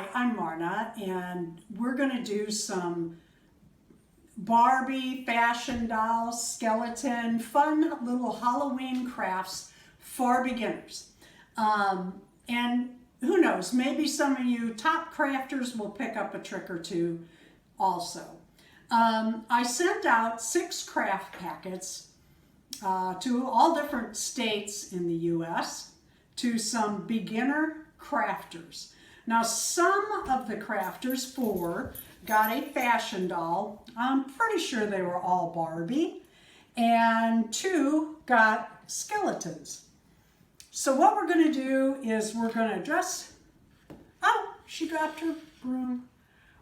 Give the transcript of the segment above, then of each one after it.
Hi, I'm Marna, and we're going to do some Barbie, fashion doll, skeleton, fun little Halloween crafts for beginners. And who knows, maybe some of you top crafters will pick up a trick or two also. I sent out 6 craft packets to all different states in the U.S. to some beginner crafters. Now, some of the crafters, 4, got a fashion doll. I'm pretty sure they were all Barbie. And 2 got skeletons. So what we're going to do is we're going to dress, oh, she dropped her broom.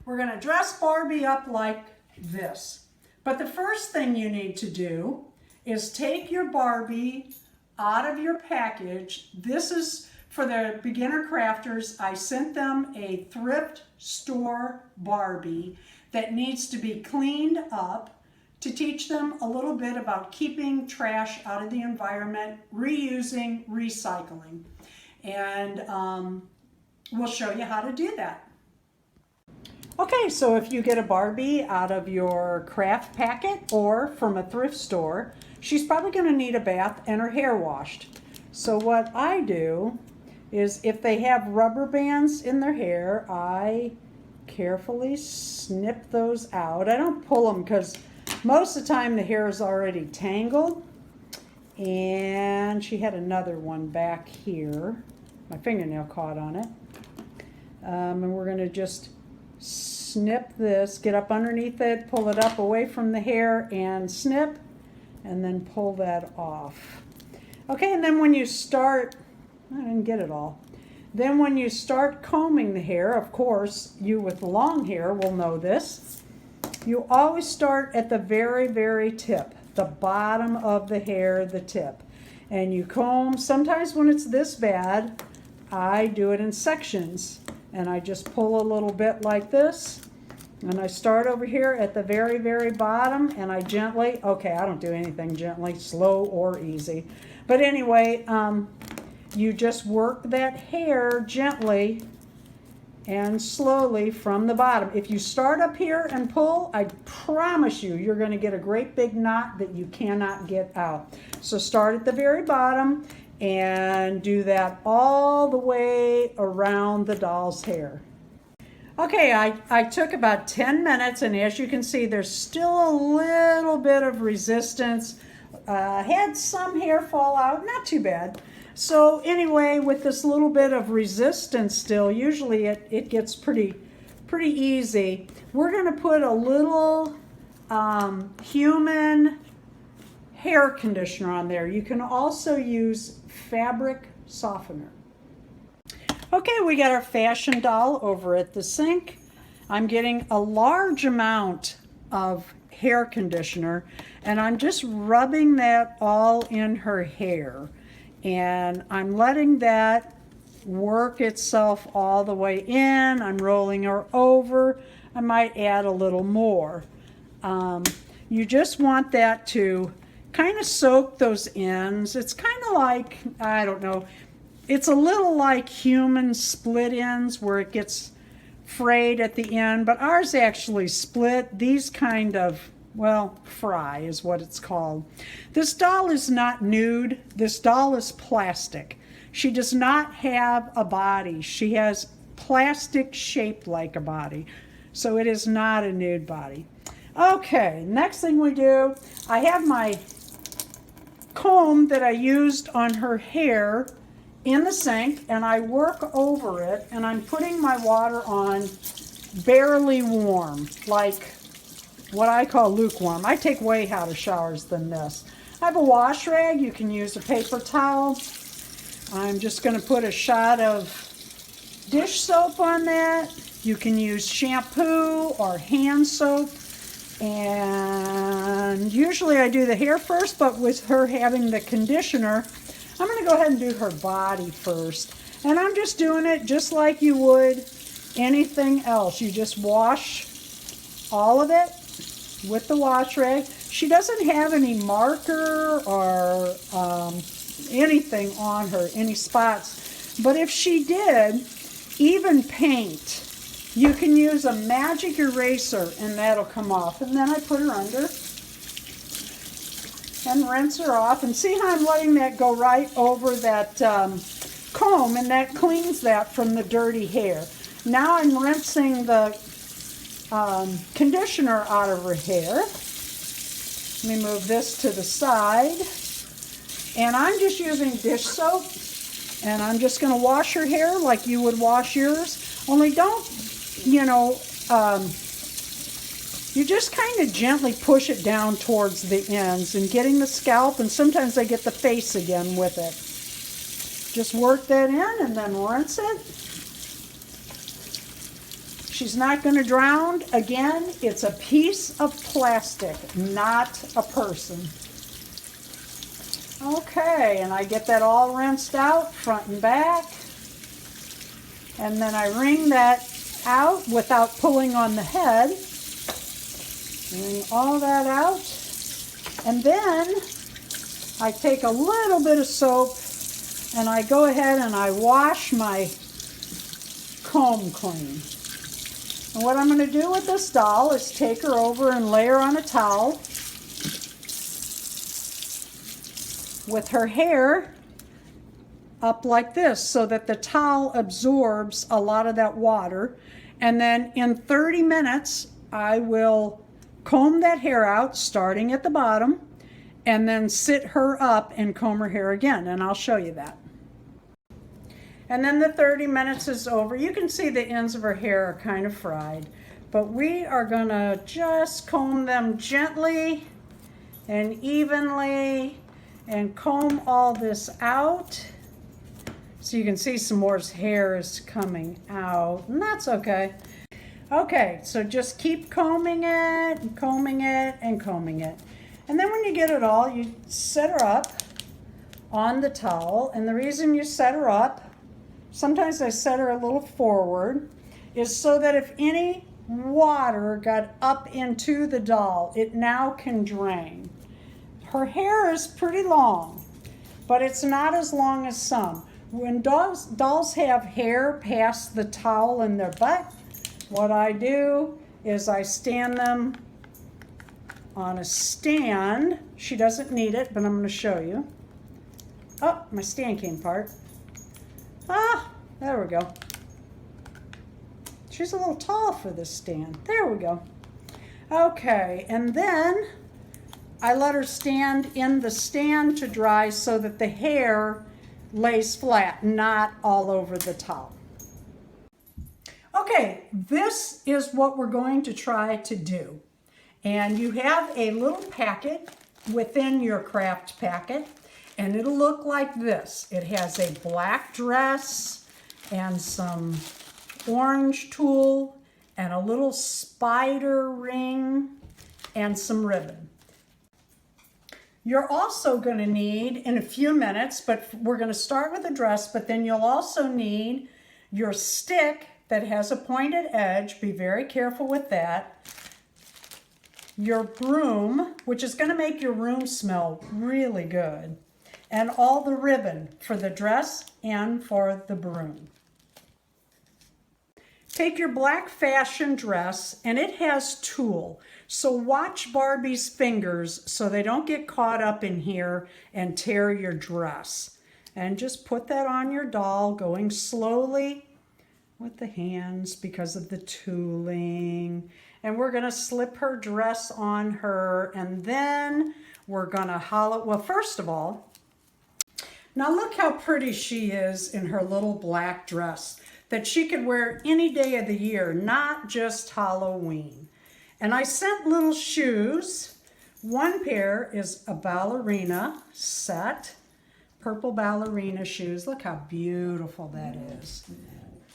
We're going to dress Barbie up like this. But the first thing you need to do is take your Barbie out of your package. This is for the beginner crafters. I sent them a thrift store Barbie that needs to be cleaned up to teach them a little bit about keeping trash out of the environment, reusing, recycling. And we'll show you how to do that. Okay, so if you get a Barbie out of your craft packet or from a thrift store, she's probably going to need a bath and her hair washed. So what I do is if they have rubber bands in their hair, I carefully snip those out. I don't pull them because most of the time the hair is already tangled. And she had another one back here. My fingernail caught on it. And we're going to just snip this, get up underneath it, pull it up away from the hair and snip, and then pull that off. Okay, and then when you start, I didn't get it all. Then when you start combing the hair, of course, you with long hair will know this. You always start at the very, very tip, the bottom of the hair, the tip. And you comb, sometimes when it's this bad, I do it in sections. And I just pull a little bit like this. And I start over here at the very, very bottom, and I gently, okay, I don't do anything gently, slow or easy. But anyway, you just work that hair gently and slowly from the bottom. If you start up here and pull, I promise you, you're going to get a great big knot that you cannot get out. So start at the very bottom and do that all the way around the doll's hair. Okay, I took about 10 minutes, and as you can see, there's still a little bit of resistance. Had some hair fall out, not too bad. So anyway, with this little bit of resistance still, usually it gets pretty easy. We're going to put a little human hair conditioner on there. You can also use fabric softener. Okay, we got our fashion doll over at the sink. I'm getting a large amount of hair conditioner, and I'm just rubbing that all in her hair. And I'm letting that work itself all the way in. I'm rolling her over. I might add a little more. You just want that to kind of soak those ends. It's kind of like, I don't know, it's a little like human split ends where it gets frayed at the end, but ours actually split. These kind of, well, fry is what it's called. This doll is not nude. This doll is plastic. She does not have a body. She has plastic shaped like a body. So it is not a nude body. Okay, next thing we do, I have my comb that I used on her hair in the sink, and I work over it, and I'm putting my water on barely warm, like what I call lukewarm. I take way hotter showers than this. I have a wash rag. You can use a paper towel. I'm just going to put a shot of dish soap on that. You can use shampoo or hand soap. And usually I do the hair first, but with her having the conditioner, I'm going to go ahead and do her body first. And I'm just doing it just like you would anything else. You just wash all of it with the wash rag. She doesn't have any marker or anything on her, any spots. But if she did, even paint You can use a magic eraser and that'll come off. And then I put her under and rinse her off. And see how I'm letting that go right over that comb, and that cleans that from the dirty hair. Now I'm rinsing the conditioner out of her hair. Let me move this to the side. And I'm just using dish soap, and I'm just going to wash her hair like you would wash yours. Only don't, you know, you just kind of gently push it down towards the ends and getting the scalp, and sometimes I get the face again with it. Just work that in and then rinse it. She's not going to drown. Again, it's a piece of plastic, not a person. Okay, and I get that all rinsed out, front and back. And then I wring that out without pulling on the head. Wring all that out. And then I take a little bit of soap and I go ahead and I wash my comb clean. And what I'm going to do with this doll is take her over and lay her on a towel with her hair up like this so that the towel absorbs a lot of that water. And then in 30 minutes, I will comb that hair out, starting at the bottom, and then sit her up and comb her hair again. And I'll show you that. And then the 30 minutes is over. You can see the ends of her hair are kind of fried, but we are gonna just comb them gently and evenly and comb all this out. So you can see some more hair is coming out, and that's okay. Okay, so just keep combing it and combing it and combing it. And then when you get it all, you set her up on the towel. And the reason you set her up, sometimes I set her a little forward, is so that if any water got up into the doll, it now can drain. Her hair is pretty long, but it's not as long as some. When dolls have hair past the towel in their butt, what I do is I stand them on a stand. She doesn't need it, but I'm going to show you. Oh, my stand came apart. Ah, there we go. She's a little tall for this stand. There we go. Okay, and then I let her stand in the stand to dry so that the hair lays flat, not all over the towel. Okay, this is what we're going to try to do. And you have a little packet within your craft packet, and it'll look like this. It has a black dress and some orange tulle and a little spider ring and some ribbon. You're also going to need, in a few minutes, but we're going to start with the dress, but then you'll also need your stick that has a pointed edge. Be very careful with that. Your broom, which is going to make your room smell really good, and all the ribbon for the dress and for the broom. Take your black fashion dress, and it has tulle. So watch Barbie's fingers so they don't get caught up in here and tear your dress. And just put that on your doll, going slowly with the hands because of the tooling. And we're going to slip her dress on her, and then we're going to hollow. Well, first of all, now look how pretty she is in her little black dress that she could wear any day of the year, not just Halloween. And I sent little shoes. One pair is a ballerina set, purple ballerina shoes. Look how beautiful that is.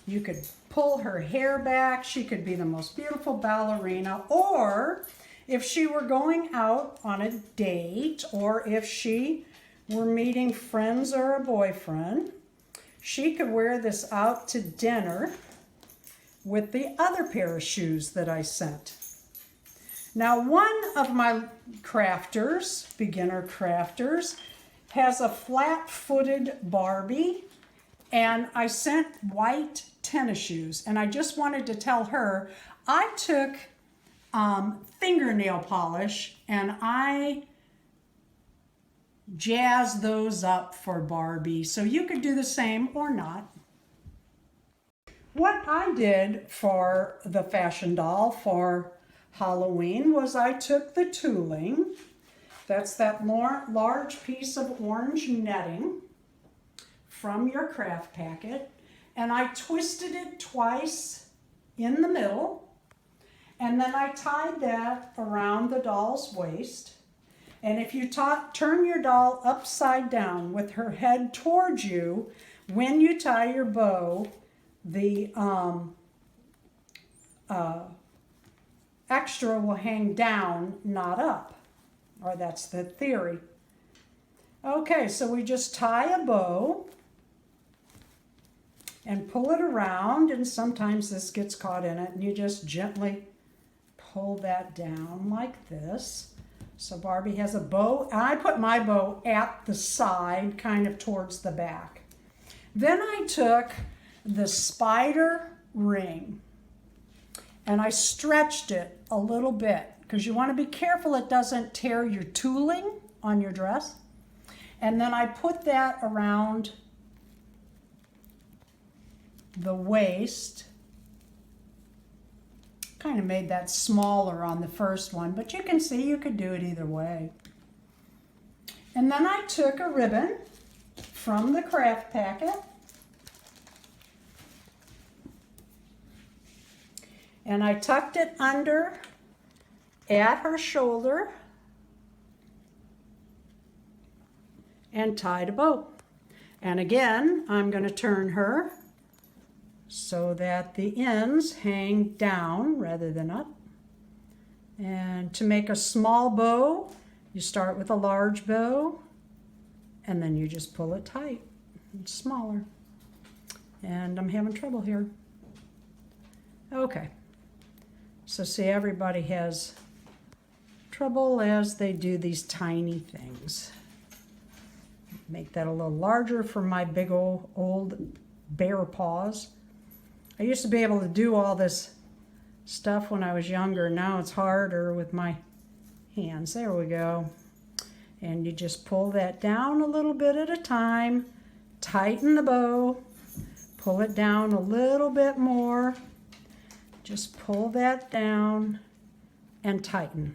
You could pull her hair back. She could be the most beautiful ballerina. Or if she were going out on a date, or if she were meeting friends or a boyfriend, she could wear this out to dinner with the other pair of shoes that I sent. Now, one of my crafters, beginner crafters, has a flat-footed Barbie, and I sent white tennis shoes, and I just wanted to tell her I took fingernail polish and I jazzed those up for Barbie. So you could do the same or not. What I did for the fashion doll for Halloween was I took the tooling, that's that large piece of orange netting from your craft packet, and I twisted it twice in the middle, and then I tied that around the doll's waist. And if you turn your doll upside down with her head towards you, when you tie your bow, the extra will hang down, not up, or that's the theory. Okay, so we just tie a bow and pull it around, and sometimes this gets caught in it, and you just gently pull that down like this. So Barbie has a bow. I put my bow at the side, kind of towards the back. Then I took the spider ring and I stretched it a little bit because you want to be careful it doesn't tear your tooling on your dress. And then I put that around the waist. Kind of made that smaller on the first one, but you can see you could do it either way. And then I took a ribbon from the craft packet and I tucked it under at her shoulder and tied a bow. And again, I'm going to turn her so that the ends hang down rather than up. And to make a small bow, you start with a large bow and then you just pull it tight. It's smaller. And I'm having trouble here. Okay. So see, everybody has trouble as they do these tiny things. Make that a little larger for my big old bare paws. I used to be able to do all this stuff when I was younger. Now it's harder with my hands. There we go. And you just pull that down a little bit at a time. Tighten the bow. Pull it down a little bit more. Just pull that down and tighten.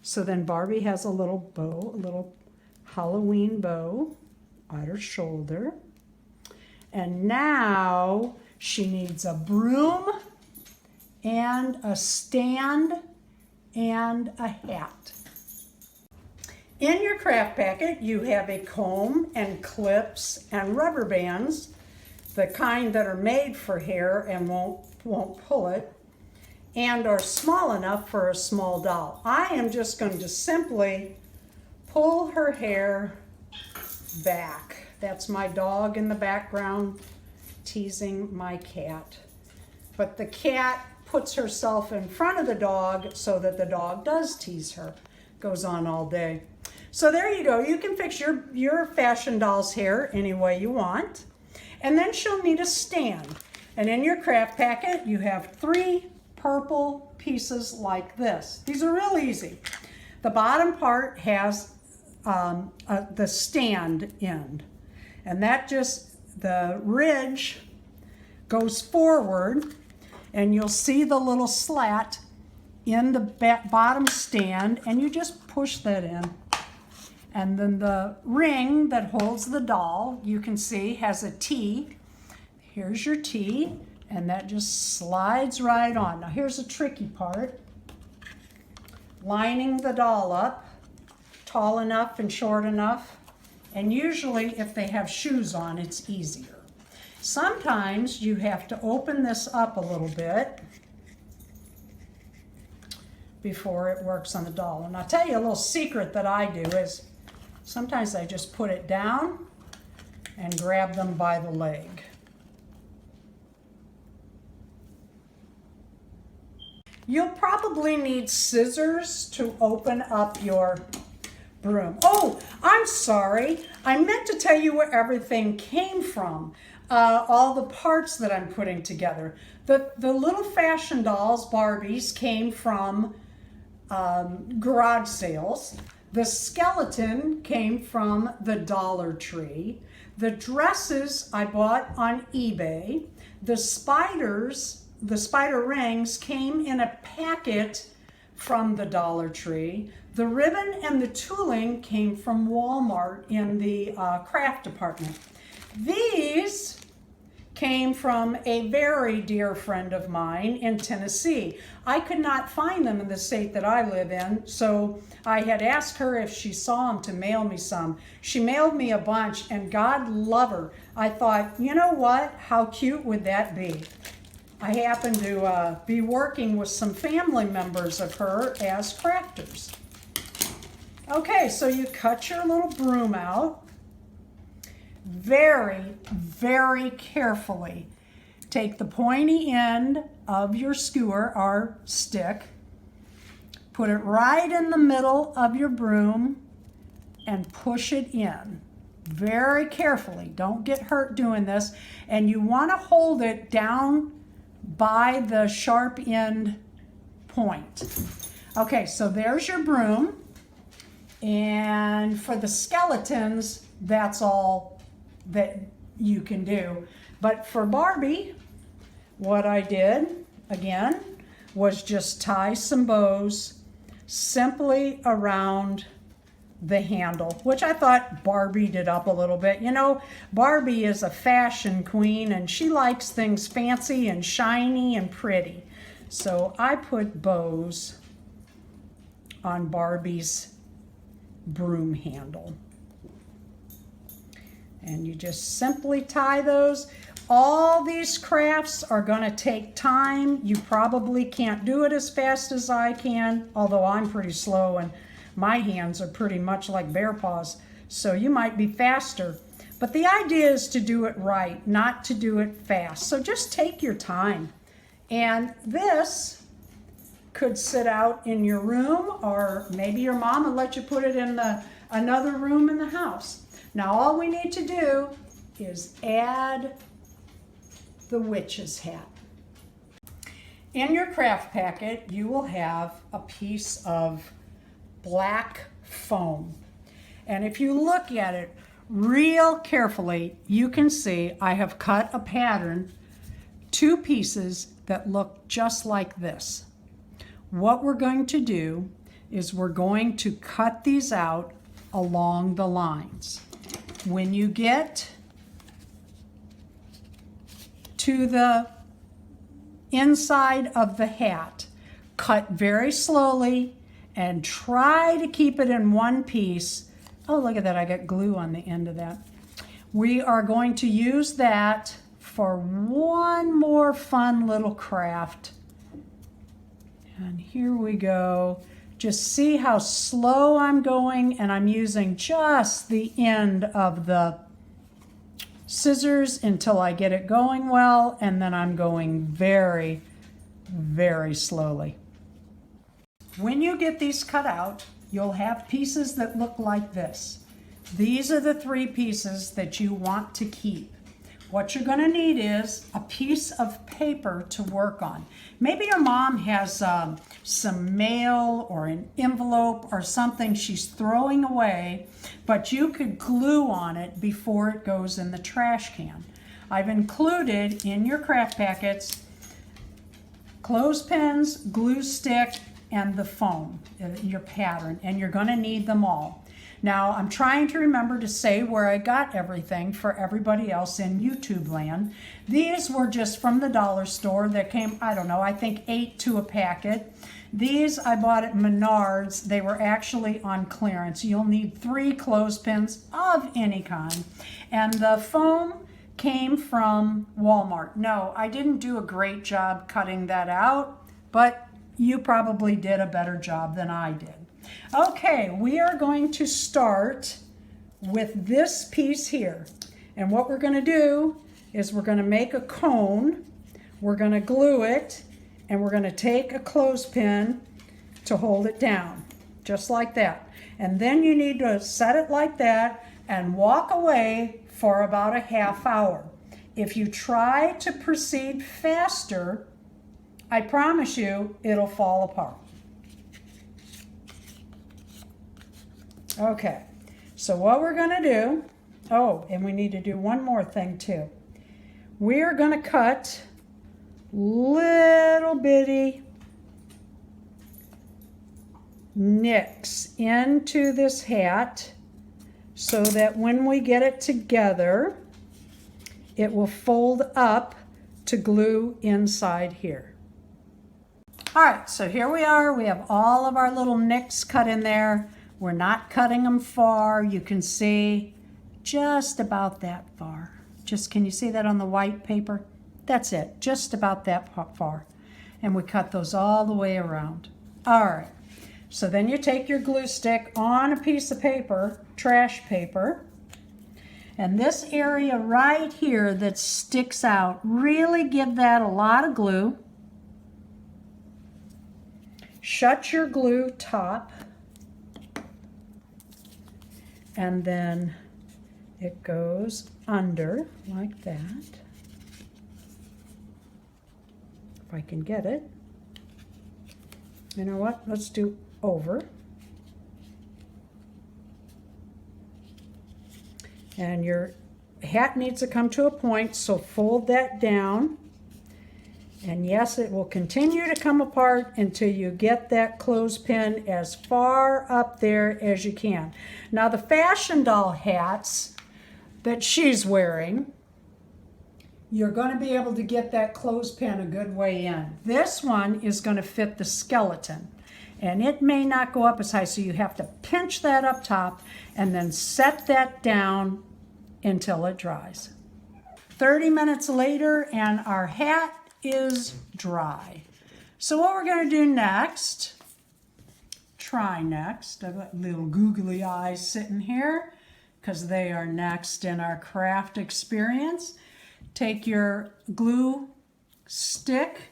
So then Barbie has a little bow, a little Halloween bow at her shoulder. And now she needs a broom and a stand and a hat. In your craft packet, you have a comb and clips and rubber bands, the kind that are made for hair and won't pull it, and are small enough for a small doll. I am just going to simply pull her hair back. That's my dog in the background teasing my cat. But the cat puts herself in front of the dog so that the dog does tease her. Goes on all day. So there you go. You can fix your fashion doll's hair any way you want. And then she'll need a stand. And in your craft packet, you have 3 purple pieces like this. These are real easy. The bottom part has the stand end. And that the ridge goes forward, and you'll see the little slat in the bottom stand, and you just push that in. And then the ring that holds the doll, you can see, has a T. Here's your T, and that just slides right on. Now here's a tricky part. Lining the doll up, tall enough and short enough. And usually if they have shoes on, it's easier. Sometimes you have to open this up a little bit before it works on the doll. And I'll tell you a little secret that I do is sometimes I just put it down and grab them by the leg. You'll probably need scissors to open up your broom. Oh, I'm sorry. I meant to tell you where everything came from. All the parts that I'm putting together. The little fashion dolls, Barbies, came from garage sales. The skeleton came from the Dollar Tree. The dresses I bought on eBay. The spiders, the spider rings came in a packet from the Dollar Tree. The ribbon and the tooling came from Walmart in the craft department. These came from a very dear friend of mine in Tennessee. I could not find them in the state that I live in, so I had asked her if she saw them to mail me some. She mailed me a bunch, and God love her. I thought, you know what? How cute would that be? I happen to be working with some family members of her as crafters. Okay, so you cut your little broom out. Very, very carefully take the pointy end of your skewer or stick, put it right in the middle of your broom and push it in. Very carefully, don't get hurt doing this. And you want to hold it down by the sharp end point. Okay, so there's your broom. And for the skeletons, that's all that you can do. But for Barbie, what I did, again, was just tie some bows simply around the handle, which I thought Barbie did up a little bit. You know, Barbie is a fashion queen and she likes things fancy and shiny and pretty. So I put bows on Barbie's broom handle. And you just simply tie those. All these crafts are going to take time. You probably can't do it as fast as I can, although I'm pretty slow and my hands are pretty much like bear paws. So you might be faster. But the idea is to do it right, not to do it fast. So just take your time. And this could sit out in your room, or maybe your mom will let you put it in another room in the house. Now all we need to do is add the witch's hat. In your craft packet, you will have a piece of black foam. And if you look at it real carefully, you can see I have cut a pattern, 2 pieces that look just like this. What we're going to do is we're going to cut these out along the lines. When you get to the inside of the hat, cut very slowly and try to keep it in one piece. Oh, look at that, I got glue on the end of that. We are going to use that for one more fun little craft. And here we go. Just see how slow I'm going, and I'm using just the end of the scissors until I get it going well, and then I'm going very, very slowly. When you get these cut out, you'll have pieces that look like this. These are the 3 pieces that you want to keep. What you're going to need is a piece of paper to work on. Maybe your mom has some mail or an envelope or something she's throwing away, but you could glue on it before it goes in the trash can. I've included in your craft packets clothespins, glue stick, and the foam, your pattern, and you're going to need them all. Now, I'm trying to remember to say where I got everything for everybody else in YouTube land. These were just from the dollar store. That came, I don't know, I think 8 to a packet. These I bought at Menards. They were actually on clearance. You'll need 3 clothespins of any kind. And the foam came from Walmart. No, I didn't do a great job cutting that out, but you probably did a better job than I did. Okay, we are going to start with this piece here. And what we're going to do is we're going to make a cone, we're going to glue it, and we're going to take a clothespin to hold it down, just like that. And then you need to set it like that and walk away for about a half hour. If you try to proceed faster, I promise you it'll fall apart. Okay, so what we're going to do, oh, and we need to do one more thing too. We are going to cut little bitty nicks into this hat so that when we get it together, it will fold up to glue inside here. All right, so here we are. We have all of our little nicks cut in there. We're not cutting them far. You can see just about that far. Just, can you see that on the white paper? That's it, just about that far. And we cut those all the way around. All right, so then you take your glue stick on a piece of paper, trash paper, and this area right here that sticks out, really give that a lot of glue. Shut your glue top, and then it goes under like that. If I can get it. You know what? Let's do over. And your hat needs to come to a point, so fold that down. And yes, it will continue to come apart until you get that clothespin as far up there as you can. Now the fashion doll hats that she's wearing, you're going to be able to get that clothespin a good way in. This one is going to fit the skeleton, and it may not go up as high, so you have to pinch that up top and then set that down until it dries. 30 minutes later, and our hat is dry. So what we're going to do next, I've got little googly eyes sitting here because they are next in our craft experience. Take your glue stick,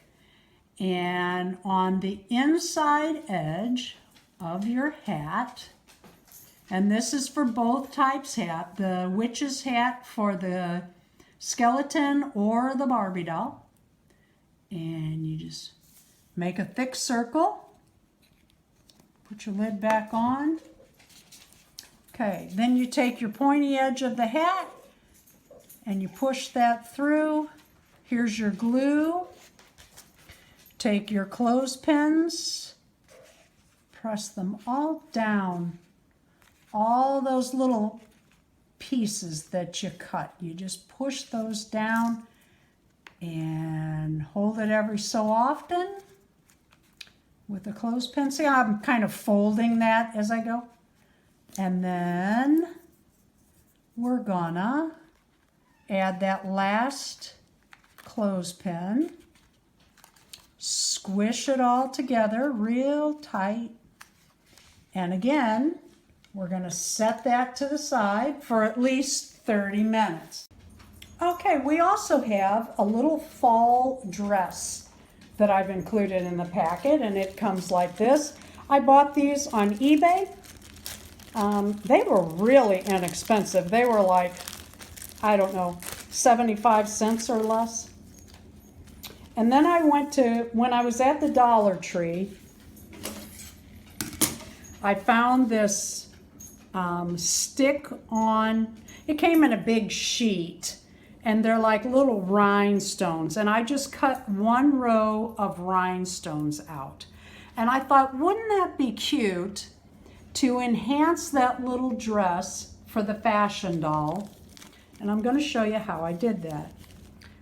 and on the inside edge of your hat, and this is for both types hat, the witch's hat for the skeleton or the Barbie doll, and you just make a thick circle, put your lid back on. Okay, then you take your pointy edge of the hat and you push that through. Here's your glue. Take your clothespins, press them all down. All those little pieces that you cut, you just push those down and hold it every so often with the clothespin. See how I'm kind of folding that as I go? And then we're gonna add that last clothespin, squish it all together real tight, and again, we're gonna set that to the side for at least 30 minutes. Okay, we also have a little fall dress that I've included in the packet, and it comes like this. I bought these on eBay. They were really inexpensive. They were like, I don't know, 75 cents or less. And then I went to, when I was at the Dollar Tree, I found this stick-on, it came in a big sheet, and they're like little rhinestones, and I just cut one row of rhinestones out. And I thought, wouldn't that be cute to enhance that little dress for the fashion doll? And I'm going to show you how I did that.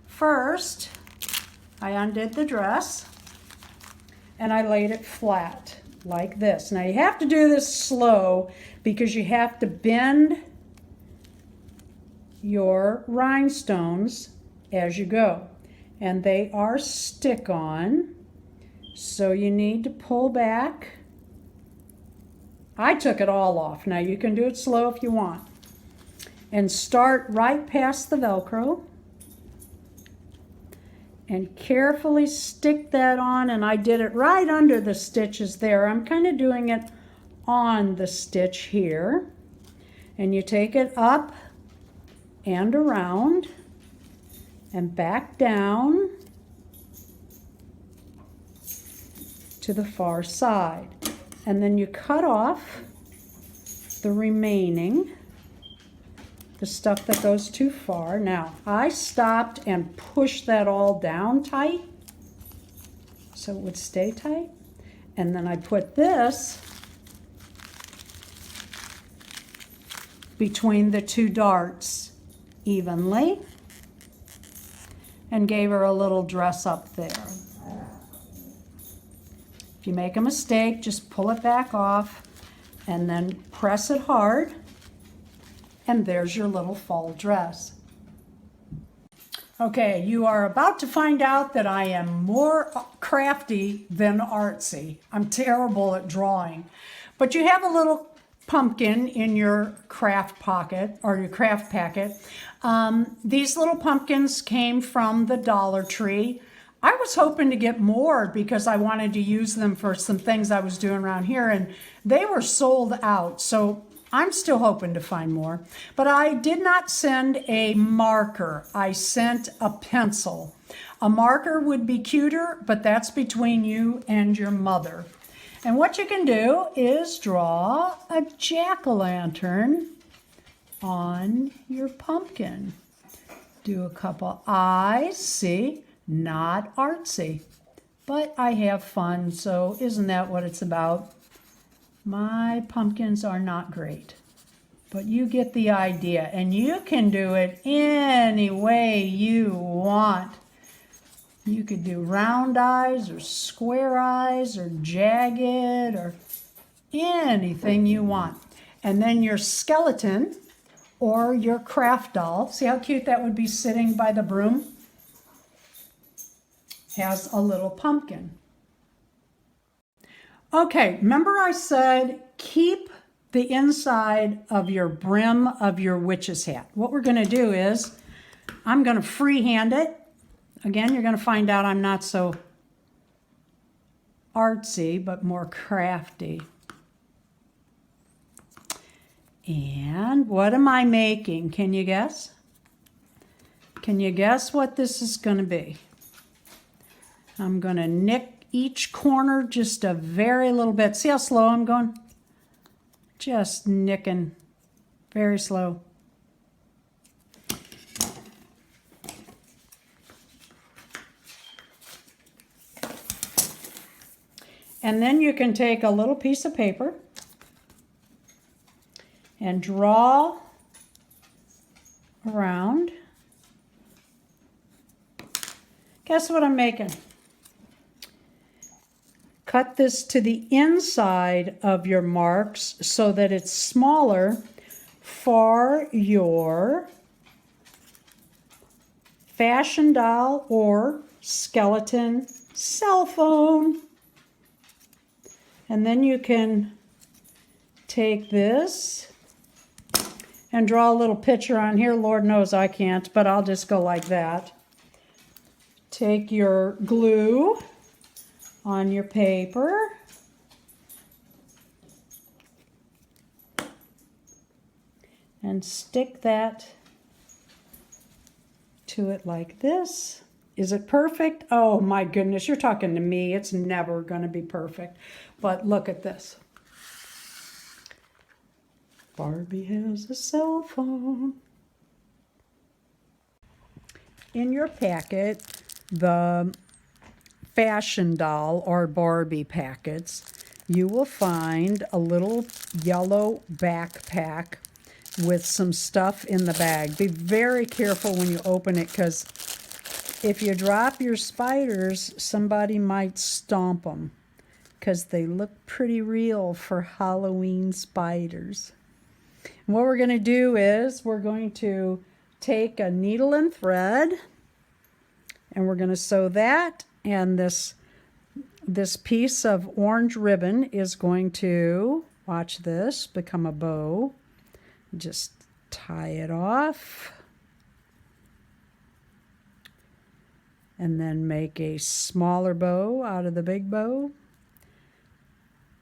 First, I undid the dress and I laid it flat like this. Now you have to do this slow because you have to bend your rhinestones as you go. And they are stick-on, so you need to pull back. I took it all off. Now you can do it slow if you want. And start right past the Velcro and carefully stick that on, and I did it right under the stitches there. I'm kind of doing it on the stitch here, and you take it up and around and back down to the far side. And then you cut off the remaining, the stuff that goes too far. Now, I stopped and pushed that all down tight so it would stay tight. And then I put this between the two darts evenly and gave her a little dress up there. If you make a mistake, just pull it back off and then press it hard, and there's your little fall dress. Okay, you are about to find out that I am more crafty than artsy. I'm terrible at drawing. But you have a little pumpkin in your craft pocket or your craft packet. These little pumpkins came from the Dollar Tree. I was hoping to get more because I wanted to use them for some things I was doing around here, and they were sold out. So I'm still hoping to find more. But I did not send a marker. I sent a pencil. A marker would be cuter, but that's between you and your mother. And what you can do is draw a jack-o'-lantern on your pumpkin. Do a couple eyes, see? Not artsy, but I have fun, so isn't that what it's about? My pumpkins are not great, but you get the idea, and you can do it any way you want. You could do round eyes or square eyes or jagged or anything you want. And then your skeleton or your craft doll, see how cute that would be sitting by the broom? Has a little pumpkin. Okay, remember I said keep the inside of your brim of your witch's hat. What we're going to do is I'm going to freehand it. Again, you're going to find out I'm not so artsy, but more crafty. And what am I making? Can you guess? Can you guess what this is going to be? I'm going to nick each corner just a very little bit. See how slow I'm going? Just nicking very slow. And then you can take a little piece of paper and draw around. Guess what I'm making? Cut this to the inside of your marks so that it's smaller for your fashion doll or skeleton cell phone. And then you can take this and draw a little picture on here. Lord knows I can't, but I'll just go like that. Take your glue on your paper. And stick that to it like this. Is it perfect? Oh my goodness, you're talking to me. It's never going to be perfect. But look at this. Barbie has a cell phone. In your packet, the fashion doll or Barbie packets, you will find a little yellow backpack with some stuff in the bag. Be very careful when you open it, because if you drop your spiders, somebody might stomp them, because they look pretty real for Halloween spiders. And what we're going to do is we're going to take a needle and thread, and we're going to sew that, and this piece of orange ribbon is going to, watch this, become a bow. Just tie it off. And then make a smaller bow out of the big bow.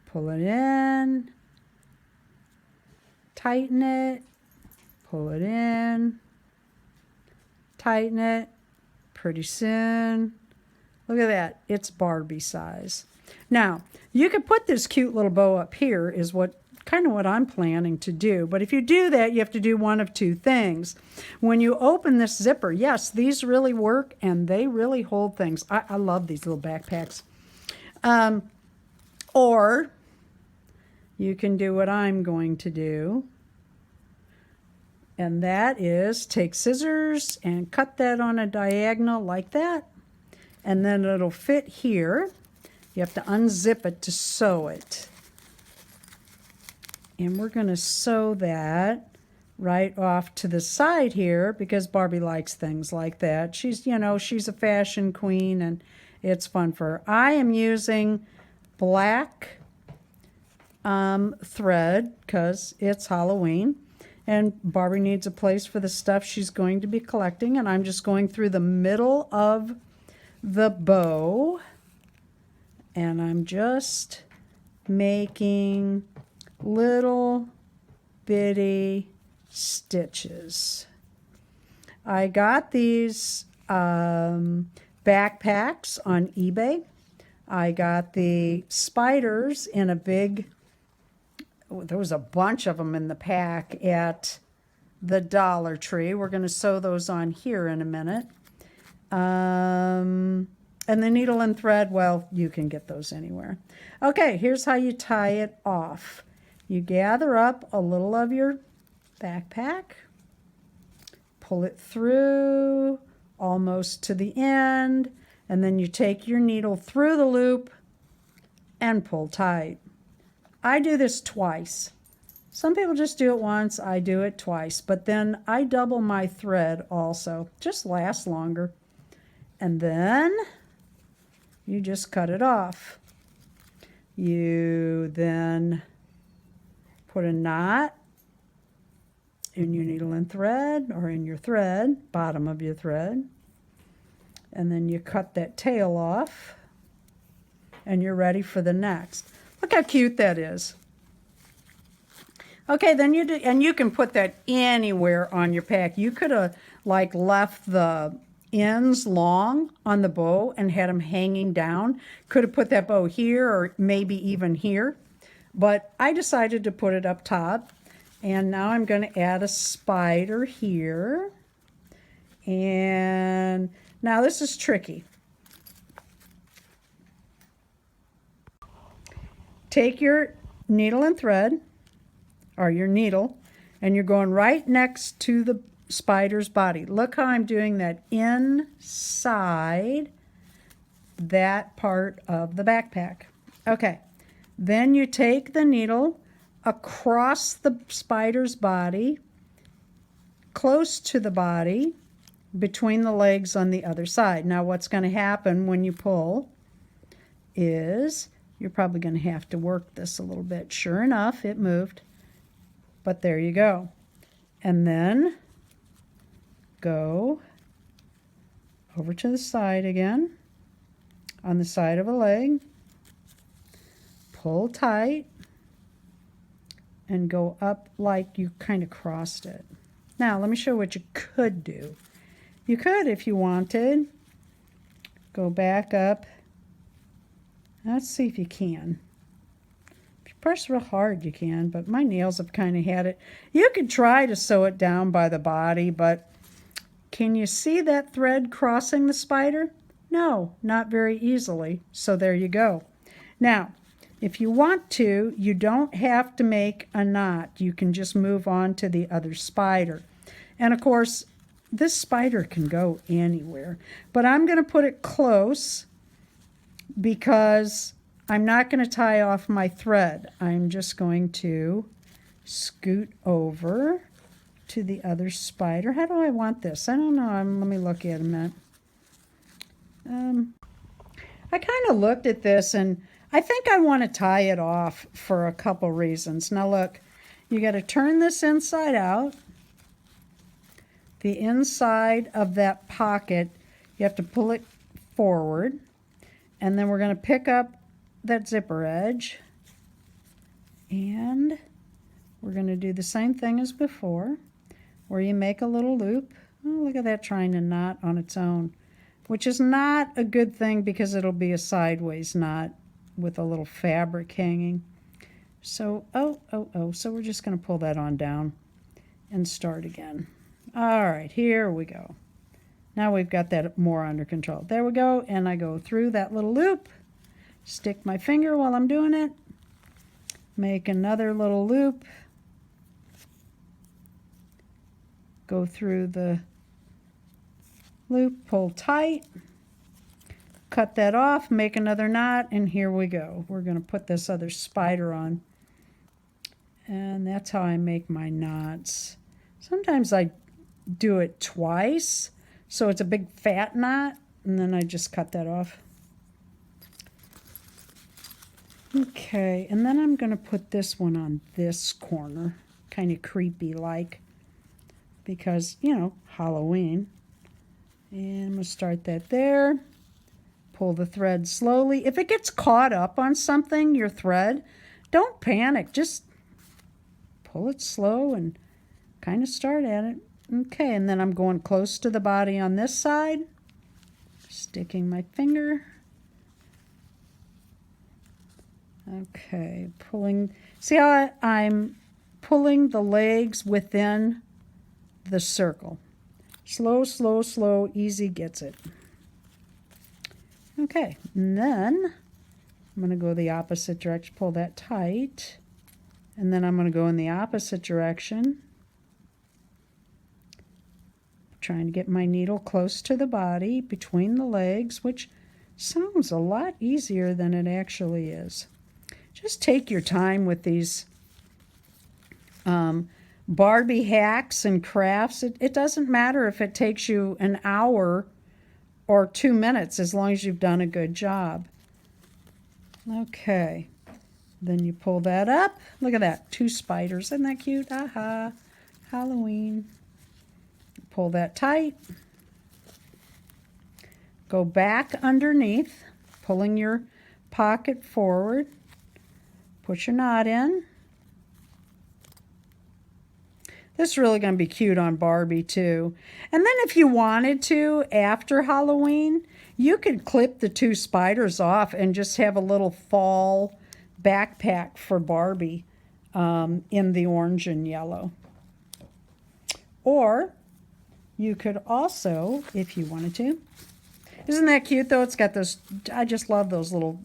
Pull it in, tighten it, pull it in, tighten it. Pretty soon, look at that, it's Barbie size. Now, you could put this cute little bow up here is kind of what I'm planning to do. But if you do that, you have to do one of two things. When you open this zipper, yes, these really work and they really hold things. I love these little backpacks. Or you can do what I'm going to do. And that is take scissors and cut that on a diagonal like that. And then it'll fit here. You have to unzip it to sew it. And we're going to sew that right off to the side here because Barbie likes things like that. She's, you know, she's a fashion queen and it's fun for her. I am using black thread because it's Halloween. And Barbie needs a place for the stuff she's going to be collecting. And I'm just going through the middle of the bow. And I'm just making little bitty stitches. I got these backpacks on eBay. I got the spiders in a big, there was a bunch of them in the pack at the Dollar Tree. We're going to sew those on here in a minute. And the needle and thread, well, you can get those anywhere. Okay, here's how you tie it off. You gather up a little of your backpack, pull it through almost to the end, and then you take your needle through the loop and pull tight. I do this twice. Some people just do it once, I do it twice, but then I double my thread also. Just lasts longer. And then you just cut it off. You then put a knot in your needle and thread, or in your thread, bottom of your thread. And then you cut that tail off, and you're ready for the next. Look how cute that is. Okay, then and you can put that anywhere on your pack. You could have like left the ends long on the bow and had them hanging down. Could have put that bow here or maybe even here. But I decided to put it up top. And now I'm going to add a spider here. And now this is tricky. Take your needle and thread, or your needle, and you're going right next to the spider's body. Look how I'm doing that inside that part of the backpack. Okay, then you take the needle across the spider's body, close to the body, between the legs on the other side. Now what's going to happen when you pull is you're probably going to have to work this a little bit. Sure enough, it moved, but there you go. And then go over to the side again, on the side of a leg, pull tight, and go up like you kind of crossed it. Now, let me show you what you could do. You could, if you wanted, go back up. Let's see if you can. If you press real hard, you can, but my nails have kind of had it. You could try to sew it down by the body, but can you see that thread crossing the spider? No, not very easily. So there you go. Now, if you want to, you don't have to make a knot. You can just move on to the other spider. And of course, this spider can go anywhere. But I'm going to put it close because I'm not going to tie off my thread. I'm just going to scoot over to the other spider. How do I want this? I don't know. Let me look at it a minute. I kind of looked at this and I think I want to tie it off for a couple reasons. Now look, you got to turn this inside out. The inside of that pocket, you have to pull it forward. And then we're going to pick up that zipper edge and we're going to do the same thing as before, where you make a little loop. Oh, look at that trying to knot on its own, which is not a good thing because it'll be a sideways knot with a little fabric hanging. So, so we're just going to pull that on down and start again. All right, here we go. Now we've got that more under control. There we go, and I go through that little loop, stick my finger while I'm doing it, make another little loop, go through the loop, pull tight, cut that off, make another knot, and here we go. We're going to put this other spider on. And that's how I make my knots. Sometimes I do it twice, so it's a big fat knot, and then I just cut that off. Okay, and then I'm going to put this one on this corner, kind of creepy like, because, you know, Halloween. And I'm going to start that there. Pull the thread slowly. If it gets caught up on something, your thread, don't panic. Just pull it slow and kind of start at it. Okay, and then I'm going close to the body on this side, sticking my finger. Okay, pulling. See how I'm pulling the legs within the circle. Slow, slow, slow, easy gets it. Okay, and then I'm going to go the opposite direction, pull that tight, and then I'm going to go in the opposite direction, trying to get my needle close to the body, between the legs, which sounds a lot easier than it actually is. Just take your time with these Barbie hacks and crafts. It doesn't matter if it takes you an hour or 2 minutes, as long as you've done a good job. Okay, then you pull that up. Look at that, 2 spiders. Isn't that cute? Aha, Halloween. Pull that tight. Go back underneath, pulling your pocket forward. Put your knot in. This is really going to be cute on Barbie too. And then if you wanted to, after Halloween, you could clip the 2 spiders off and just have a little fall backpack for Barbie in the orange and yellow. Or you could also, if you wanted to. Isn't that cute though? It's got those, I just love those little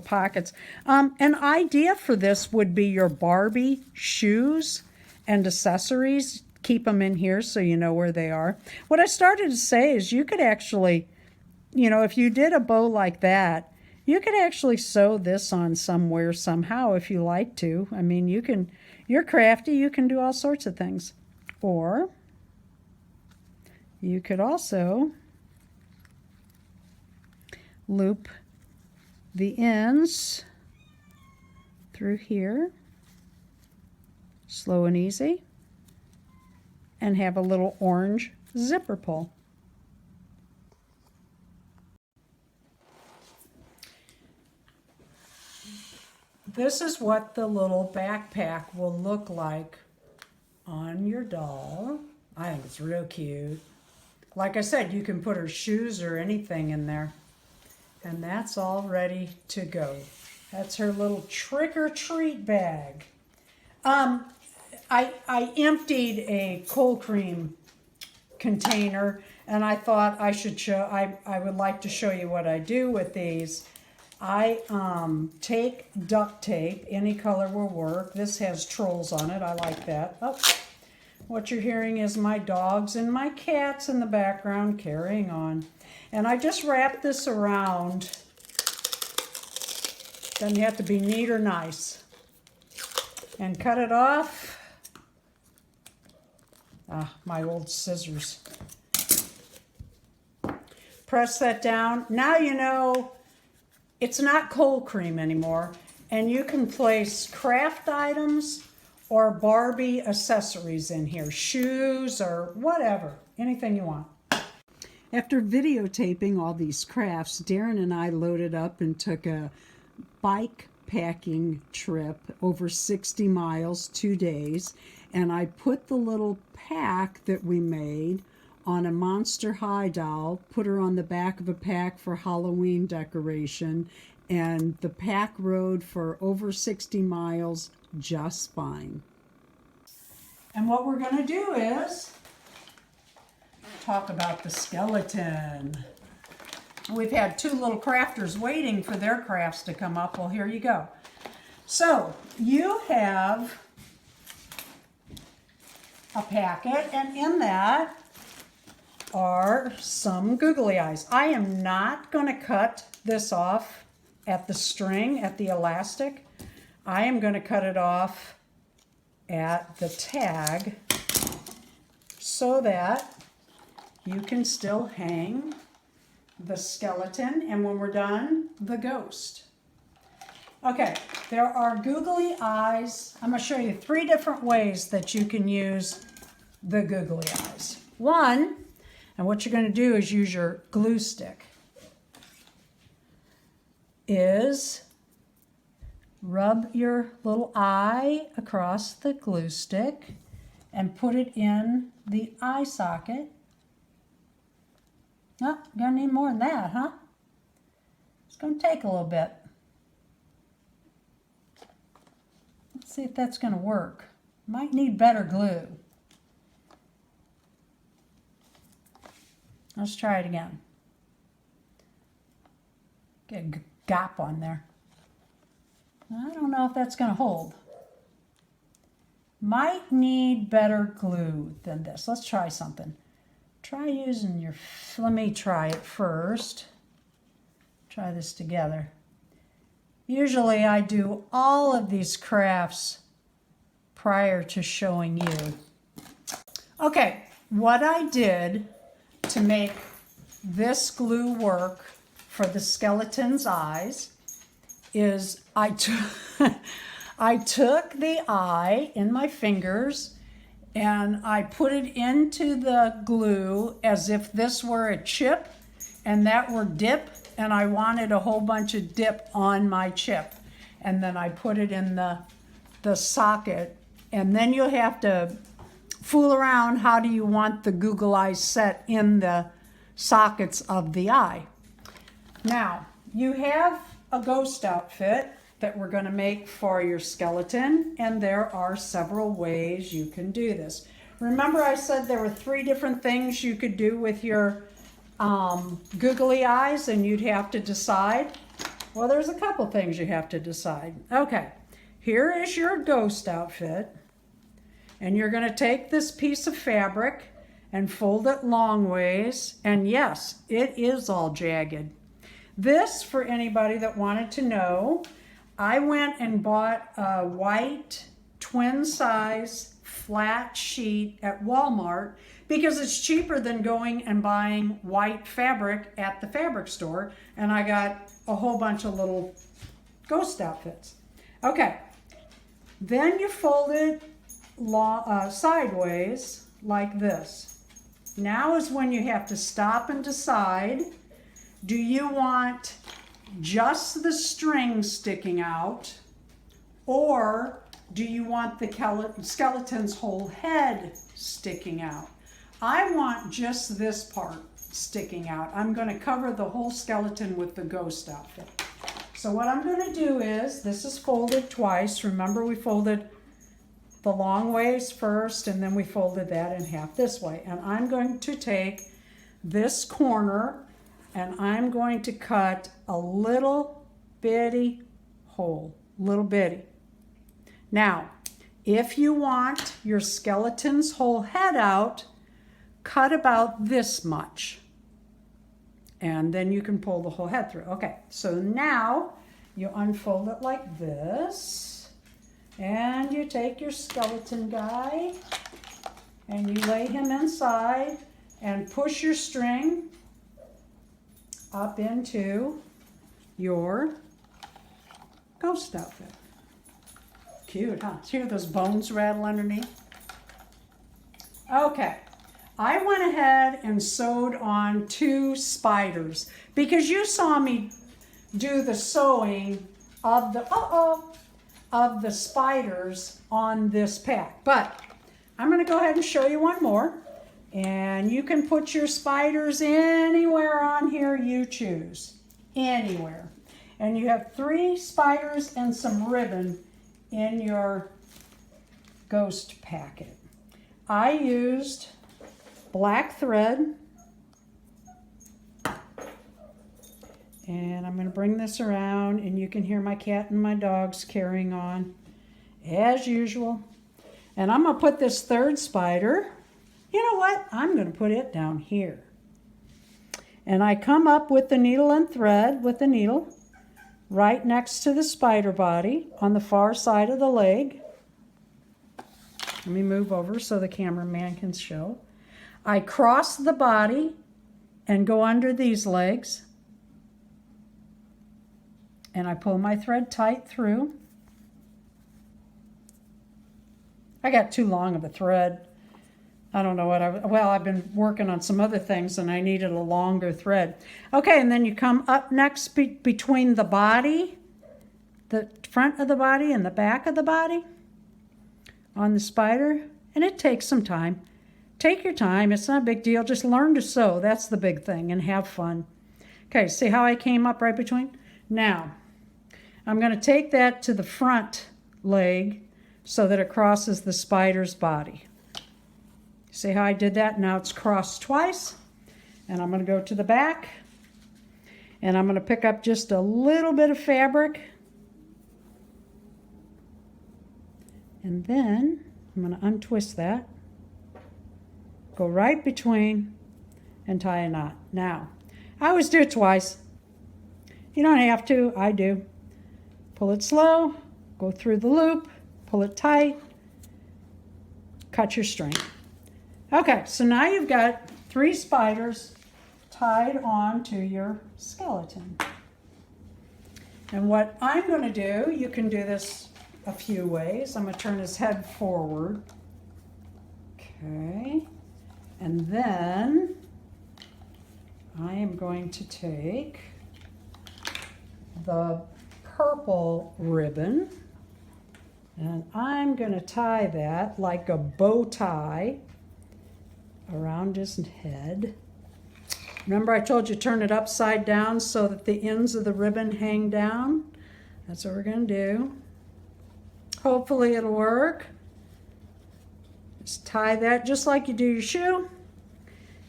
pockets. An idea for this would be your Barbie shoes and accessories. Keep them in here so you know where they are. What I started to say is you could actually, you know, if you did a bow like that, you could actually sew this on somewhere somehow if you like to. I mean, you can, you're crafty, you can do all sorts of things. Or you could also loop the ends through here, slow and easy, and have a little orange zipper pull. This is what the little backpack will look like on your doll. I think it's real cute. Like I said, you can put her shoes or anything in there. And that's all ready to go. That's her little trick-or-treat bag. I emptied a cold cream container, and I thought I should show, I would like to show you what I do with these. I take duct tape, any color will work. This has trolls on it, I like that. Oh, what you're hearing is my dogs and my cats in the background carrying on. And I just wrap this around. Doesn't have to be neat or nice. And cut it off. Ah, my old scissors. Press that down. Now you know it's not cold cream anymore. And you can place craft items or Barbie accessories in here. Shoes or whatever. Anything you want. After videotaping all these crafts, Darren and I loaded up and took a bike backpacking trip over 60 miles, 2 days, and I put the little pack that we made on a Monster High doll, put her on the back of a pack for Halloween decoration, and the pack rode for over 60 miles just fine. And what we're going to do is talk about the skeleton. We've had two little crafters waiting for their crafts to come up. Well, here you go. So you have a packet, and in that are some googly eyes. I am not going to cut this off at the string, at the elastic. I am going to cut it off at the tag so that you can still hang the skeleton, and when we're done, the ghost. Okay, there are googly eyes. I'm going to show you 3 different ways that you can use the googly eyes. One, and what you're going to do is use your glue stick, is rub your little eye across the glue stick and put it in the eye socket. Oh, you're gonna need more than that, huh? It's gonna take a little bit. Let's see if that's gonna work. Might need better glue. Let's try it again. Get a gap on there. I don't know if that's gonna hold. Might need better glue than this. Let's try something. Try using your, let me try it first. Try this together. Usually I do all of these crafts prior to showing you. Okay, what I did to make this glue work for the skeleton's eyes is I took the eye in my fingers and I put it into the glue as if this were a chip and that were dip, and I wanted a whole bunch of dip on my chip. And then I put it in the socket, and then you'll have to fool around. How do you want the Google eyes set in the sockets of the eye? Now, you have a ghost outfit that we're going to make for your skeleton, and there are several ways you can do this. Remember I said there were 3 different things you could do with your googly eyes, and you'd have to decide? Well, there's a couple things you have to decide. Okay, here is your ghost outfit, and you're going to take this piece of fabric and fold it long ways, and yes, it is all jagged. This, for anybody that wanted to know, I went and bought a white twin size flat sheet at Walmart because it's cheaper than going and buying white fabric at the fabric store, and I got a whole bunch of little ghost outfits. Okay, then you fold it sideways like this. Now is when you have to stop and decide, do you want just the string sticking out, or do you want the skeleton's whole head sticking out? I want just this part sticking out. I'm going to cover the whole skeleton with the ghost outfit. So what I'm going to do is, this is folded twice. Remember, we folded the long ways first, and then we folded that in half this way. And I'm going to take this corner and I'm going to cut a little bitty hole, little bitty. Now, if you want your skeleton's whole head out, cut about this much. And then you can pull the whole head through. Okay, so now you unfold it like this, and you take your skeleton guy and you lay him inside and push your string up into your ghost outfit. Cute, huh? Hear those bones rattle underneath? Okay, I went ahead and sewed on 2 spiders because you saw me do the sewing of the spiders on this pack. But I'm going to go ahead and show you one more. And you can put your spiders anywhere on here you choose. Anywhere. And you have 3 spiders and some ribbon in your ghost packet. I used black thread. And I'm going to bring this around, and you can hear my cat and my dogs carrying on as usual. And I'm going to put this 3rd spider, you know what? I'm going to put it down here. And I come up with the needle and thread with the needle right next to the spider body on the far side of the leg. Let me move over so the cameraman can show. I cross the body and go under these legs. And I pull my thread tight through. I got too long of a thread. I don't know what I've been working on some other things and I needed a longer thread. Okay, and then you come up next between the body, the front of the body and the back of the body on the spider. And it takes some time. Take your time, it's not a big deal. Just learn to sew, that's the big thing, and have fun. Okay, see how I came up right between? Now, I'm going to take that to the front leg so that it crosses the spider's body. See how I did that? Now it's crossed twice. And I'm going to go to the back. And I'm going to pick up just a little bit of fabric. And then I'm going to untwist that. Go right between and tie a knot. Now, I always do it twice. You don't have to, I do. Pull it slow, go through the loop, pull it tight, cut your string. Okay, so now you've got 3 spiders tied on to your skeleton. And what I'm going to do, you can do this a few ways. I'm going to turn his head forward. Okay, and then I am going to take the purple ribbon and I'm going to tie that like a bow tie around his head. Remember I told you turn it upside down so that the ends of the ribbon hang down? That's what we're going to do. Hopefully it'll work. Just tie that just like you do your shoe.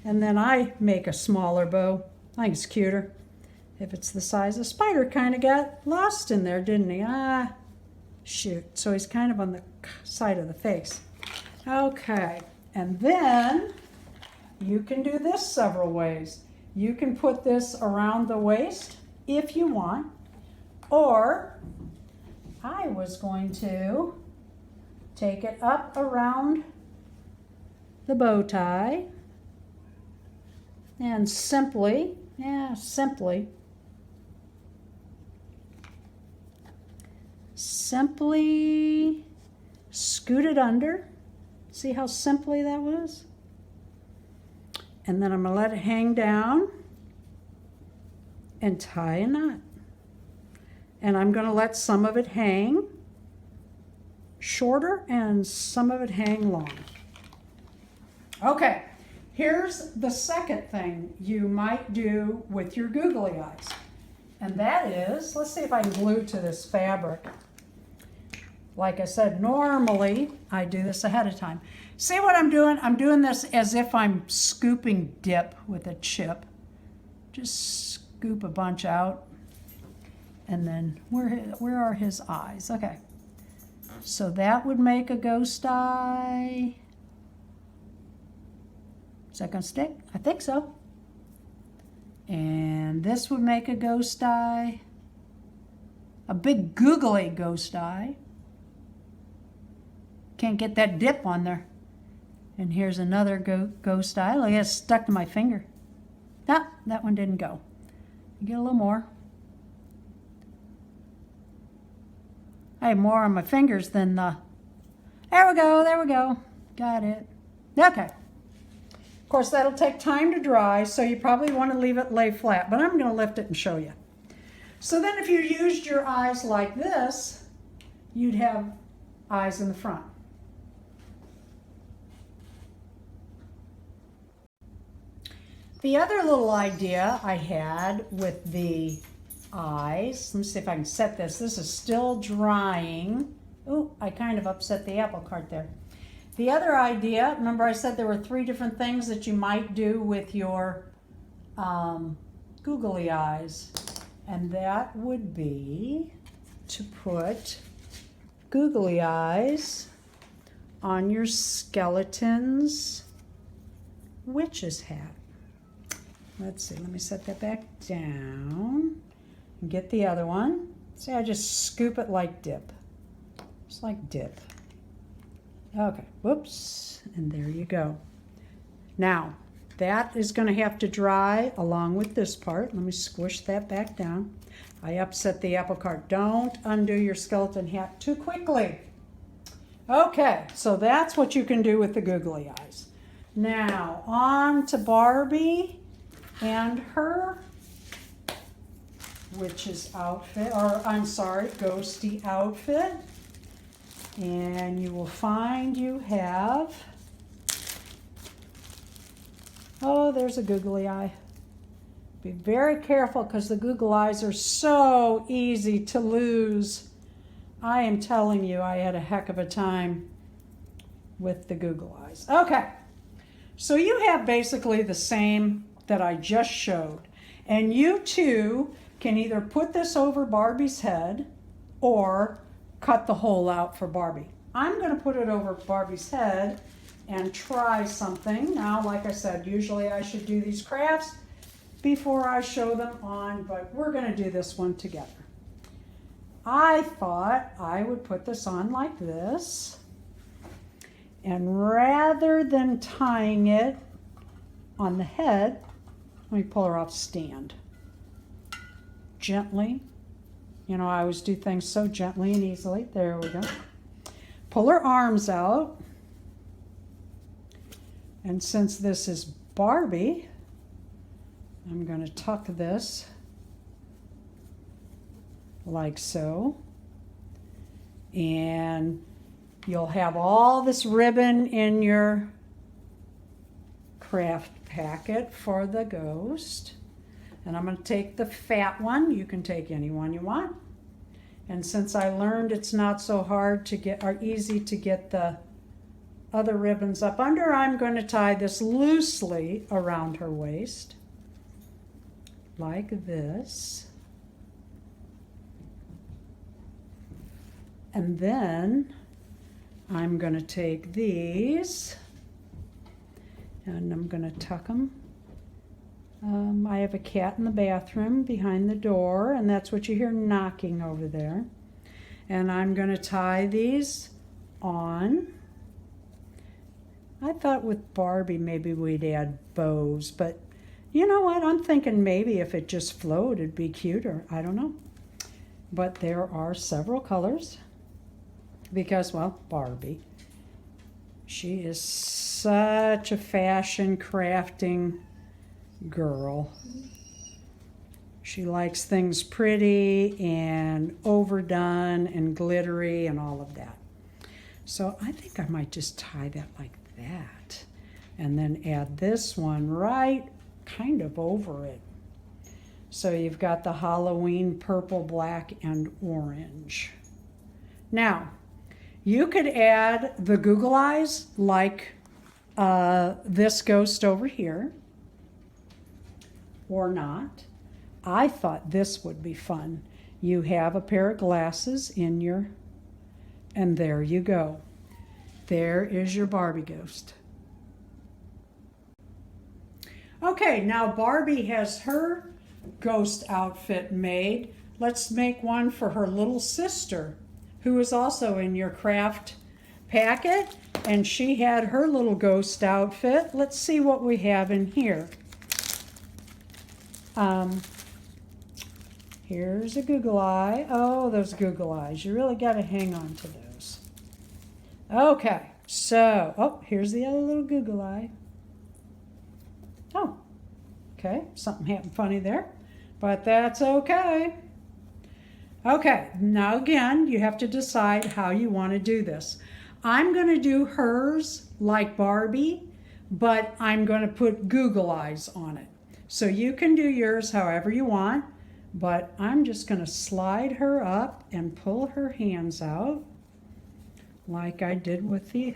And then I make a smaller bow. I think it's cuter. If it's the size of spider, kind of got lost in there, didn't he? Ah, shoot. So he's kind of on the side of the face. Okay, and then you can do this several ways. You can put this around the waist if you want, or I was going to take it up around the bow tie and simply scoot it under. See how simply that was? And then I'm going to let it hang down and tie a knot. And I'm going to let some of it hang shorter and some of it hang long. Okay, here's the second thing you might do with your googly eyes. And that is, let's see if I can glue to this fabric. Like I said, normally I do this ahead of time. See what I'm doing? I'm doing this as if I'm scooping dip with a Just scoop a bunch out. And then where are his eyes? Okay. So that would make a ghost eye. Is that going to stick? I think so. And this would make a ghost eye. A big googly ghost eye. Can't get that dip on there. And here's another ghost eye. Look, it's stuck to my finger. No, that one didn't go. Get a little more. I have more on my fingers than the... There we go. Got it. Okay. Of course, that'll take time to dry, so you probably want to leave it lay flat, but I'm going to lift it and show you. So then if you used your eyes like this, you'd have eyes in the front. The other little idea I had with the eyes, let me see if I can set this. This is still drying. Ooh, I kind of upset the apple cart there. The other idea, remember I said there were 3 different things that you might do with your googly eyes. And that would be to put googly eyes on your skeleton's witch's hat. Let's see, let me set that back down and get the other one. See, I just scoop it like dip. Just like dip. Okay, whoops, and there you go. Now, that is going to have to dry along with this part. Let me squish that back down. I upset the apple cart. Don't undo your skeleton hat too quickly. Okay, so that's what you can do with the googly eyes. Now, on to Barbie and her witch's outfit, or I'm sorry, ghosty outfit. And you will find you have, oh, there's a googly eye. Be very careful because the googly eyes are so easy to lose. I am telling you, I had a heck of a time with the googly eyes. Okay, so you have basically the same that I just showed. And you too can either put this over Barbie's head or cut the hole out for Barbie. I'm going to put it over Barbie's head and try something. Now, like I said, usually I should do these crafts before I show them on, but we're going to do this one together. I thought I would put this on like this, and rather than tying it on the head, let me pull her off stand. Gently. You know, I always do things so gently and easily. There we go. Pull her arms out. And since this is Barbie, I'm going to tuck this like so. And you'll have all this ribbon in your craft packet for the ghost. And I'm going to take the fat one. You can take any one you want. And since I learned it's not so hard to get, or easy to get the other ribbons up under, I'm going to tie this loosely around her waist, like this. And then I'm going to take these and I'm going to tuck them. I have a cat in the bathroom behind the door, and that's what you hear knocking over there. And I'm going to tie these on. I thought with Barbie maybe we'd add bows, but you know what? I'm thinking maybe if it just flowed, it'd be cuter. I don't know. But there are several colors because, well, Barbie. She is such a fashion crafting girl. She likes things pretty and overdone and glittery and all of that. So I think I might just tie that like that and then add this one right kind of over it. So you've got the Halloween purple, black, and orange. Now, you could add the Google eyes like this ghost over here, or not. I thought this would be fun. You have a pair of glasses in your, and there you go. There is your Barbie ghost. Okay, now Barbie has her ghost outfit made. Let's make one for her little sister, who is also in your craft packet, and she had her little ghost outfit. Let's see what we have in here. Here's a Google eye. Oh, those Google eyes. You really got to hang on to those. Okay, so, oh, here's the other little Google eye. Oh, okay, something happened funny there, but that's okay. Okay, now again, you have to decide how you want to do this. I'm going to do hers like Barbie, but I'm going to put Google eyes on it. So you can do yours however you want, but I'm just going to slide her up and pull her hands out like I did with the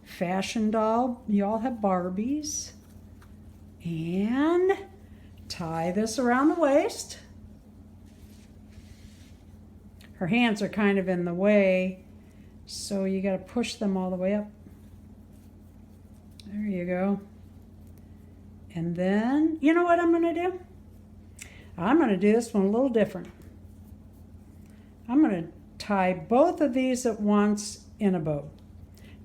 fashion doll. You all have Barbies. And tie this around the waist. Her hands are kind of in the way, so you got to push them all the way up. There you go. And then, you know what I'm going to do? I'm going to do this one a little different. I'm going to tie both of these at once in a bow.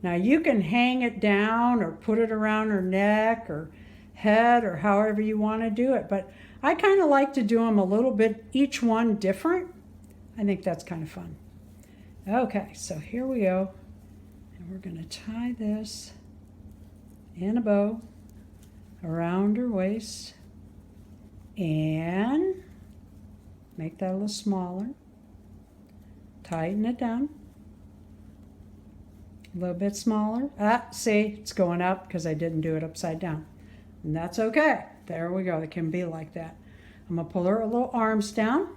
Now you can hang it down or put it around her neck or head or however you want to do it, but I kind of like to do them a little bit, each one different. I think that's kind of fun. Okay, so here we go. And we're going to tie this in a bow around her waist and make that a little smaller. Tighten it down. A little bit smaller. See, it's going up because I didn't do it upside down. And that's okay. There we go. It can be like that. I'm going to pull her little arms down.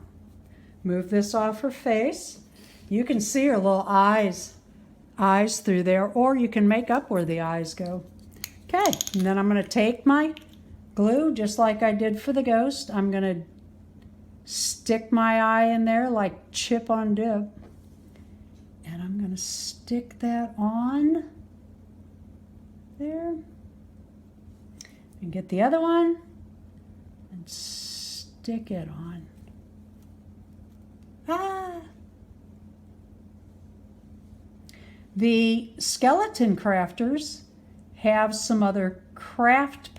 Move this off her face. You can see her little eyes through there, or you can make up where the eyes go. Okay, and then I'm going to take my glue, just like I did for the ghost. I'm going to stick my eye in there like Chip on Dip. And I'm going to stick that on there. And get the other one and stick it on. The skeleton crafters have some other craft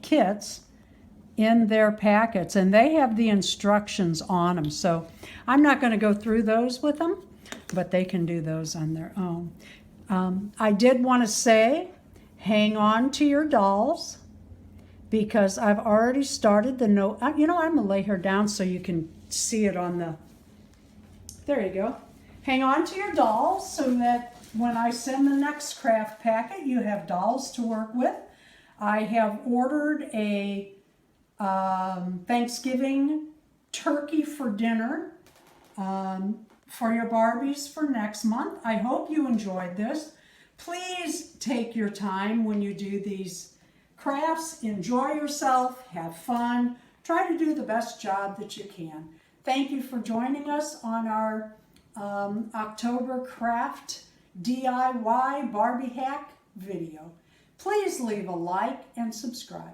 kits in their packets, and they have the instructions on them. So I'm not going to go through those with them, but they can do those on their own. I did want to say, hang on to your dolls, because I've already started the note. You know, I'm going to lay her down so you can see it on the, there you go. Hang on to your dolls so that when I send the next craft packet, you have dolls to work with. I have ordered a Thanksgiving turkey for dinner for your Barbies for next month. I hope you enjoyed this. Please take your time when you do these crafts. Enjoy yourself, have fun, try to do the best job that you can. Thank you for joining us on our October craft DIY Barbie hack video. Please leave a like and subscribe.